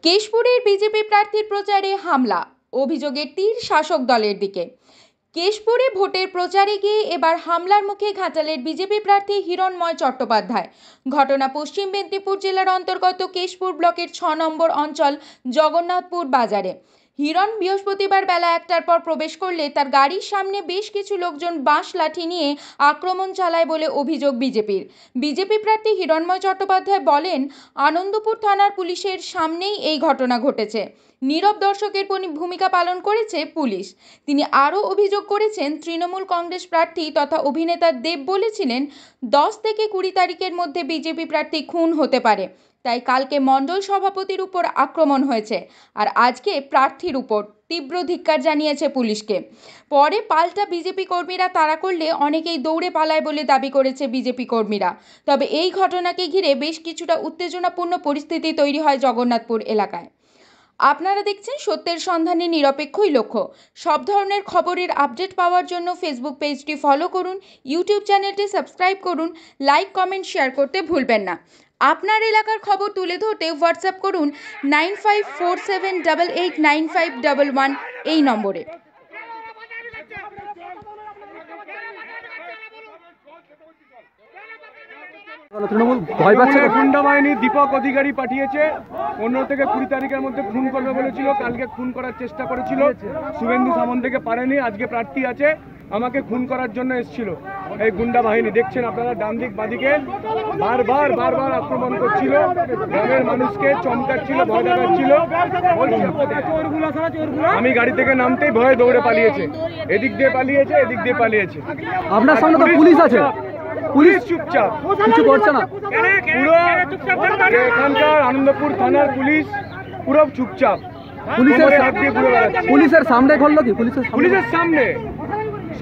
কেশপুরের BJP প্রার্থীর প্রচারে হামলা, অভিযোগের তীর শাসক দলের দিকে। কেশপুরে ভোটের প্রচারে গিয়ে এবার হামলার মুখে ঘাটালের বিজেপি প্রার্থী হিরণময় চট্টোপাধ্যায়। ঘটনা পশ্চিম মেদিনীপুর জেলার অন্তর্গত কেশপুর ব্লকের 6 নম্বর অঞ্চল জগন্নাথপুর বাজারে। হিরণ বৃহস্পতিবার বেলা 1টার পর প্রবেশ করলে তার গাড়ির সামনে বেশ কিছু লোকজন বাঁশ লাঠি নিয়ে আক্রমণ চালায় বলে অভিযোগ বিজেপির। বিজেপি প্রার্থী হিরণময় চট্টোপাধ্যায় বলেন, আনন্দপুর থানার পুলিশের সামনেই এই ঘটনা ঘটেছে। নীরব দর্শকের ভূমিকা পালন করেছে পুলিশ। তিনি আরও অভিযোগ করেছেন, তৃণমূল কংগ্রেস প্রার্থী তথা অভিনেতা দেব বলেছিলেন 10 থেকে 20 তারিখের মধ্যে বিজেপি প্রার্থী খুন হতে পারে, তাই কালকে মণ্ডল সভাপতির উপর আক্রমণ হয়েছে আর আজকে প্রার্থীর উপর। তীব্র ধিক্কার জানিয়েছে পুলিশকে। পরে পাল্টা বিজেপি কর্মীরা তাড়া করলে অনেকেই দৌড়ে পালায় বলে দাবি করেছে বিজেপি কর্মীরা। তবে এই ঘটনাকে ঘিরে বেশ কিছুটা উত্তেজনাপূর্ণ পরিস্থিতি তৈরি হয় জগন্নাথপুর এলাকায়। আপনারা দেখছেন সত্যের সন্ধানে নিরপেক্ষই লক্ষ্য। সব ধরনের খবরের আপডেট পাওয়ার জন্য ফেসবুক পেজটি ফলো করুন, ইউটিউব চ্যানেলটি সাবস্ক্রাইব করুন, লাইক কমেন্ট শেয়ার করতে ভুলবেন না। আপনার এলাকার খবর তুলে ধরতে হোয়াটসঅ্যাপ করুন 9547889511 এই নম্বরে। তৃণমূল ভয় পাচ্ছে, গুন্ডা বাহিনী দীপক অধিকারী পাঠিয়েছে 15 থেকে 20 তারিখের মধ্যে খুন করবে বলেছিল। কালকে খুন করার চেষ্টা করেছিল, শুভেন্দু সামন্তকে পারেনি। আজকে প্রার্থী আছে, আমাকে খুন করার জন্য এসেছিল এই গুন্ডা বাহিনী। দেখছেন আপনারা ডান দিক বাদিকে বারবার আক্রমণ করছিল, গ্রামের মানুষকে চমকাচ্ছিল, ভয় দেখাচ্ছিল। আমি গাড়ি থেকে নামতেই ভয়ে দৌড়ে পালিয়েছে, এদিক দিয়ে পালিয়েছে, এদিক দিয়ে পালিয়েছে। আপনার সামনে তো পুলিশ আছে, পুলিশ চুপচাপ, কিছু করছে না। পুরো এখানকার আনন্দপুর থানার পুলিশ পুরো চুপচাপ। পুলিশের সামনে ঘটলো কি? পুলিশের সামনে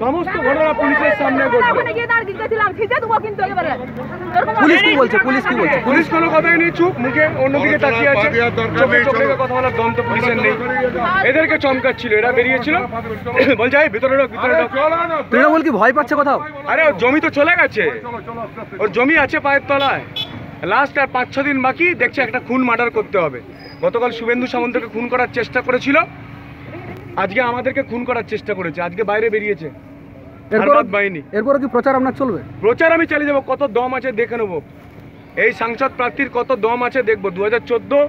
সমস্ত ঘটনা পুলিশের সামনে ঘটলো। পুলিশ কি বলছে? পুলিশ কোনো কথাই নেই, চুপ, মুখে অন্যদিকে তাকিয়ে আছে। চোখে কথা বলার দম তো পুলিশের নেই। এদেরকে চমকাচ্ছিল, এরা বেরিয়েছিল, বলছে ভিতরে ঢোক। তৃণমূল কি ভয় পাচ্ছে কোথাও? আরে ওর জমি তো চলে গেছে, ওর জমি আছে পায়ের তলায়। লাস্ট আর 5-6 দিন বাকি, দেখছে একটা খুন মার্ডার করতে হবে। গতকাল শুভেন্দু সামন্তকে খুন করার চেষ্টা করেছিল, আজকে আমাদেরকে খুন করার চেষ্টা করেছে। আজকে বাইরে বেরিয়েছে এরপরে কি প্রচার আপনার চলবে? প্রচার আমি চালিয়ে যাবো, কত দম আছে দেখে নেবো। এই সাংসদ প্রার্থীর কত দম আছে দেখবো। 2014,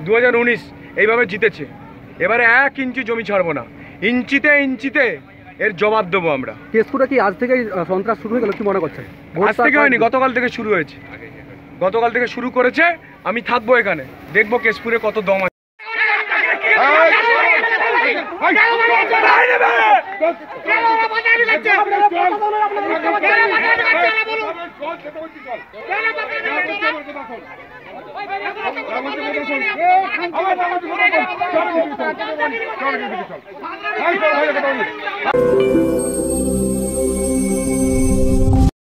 2019 এইভাবে জিতেছে। এবারে 1 ইঞ্চি জমি ছাড়বো না, ইঞ্চিতে এর জবাব দেবো আমরা। কেশপুরে কি আজ থেকে সন্ত্রাস শুরু হয়ে গেল? কি মনে করছেন? আজ থেকে হয়নি, গতকাল থেকে শুরু হয়েছে। গতকাল থেকে শুরু করেছে। আমি থাকবো এখানে, দেখবো কেশপুরে কত দম আছে। চল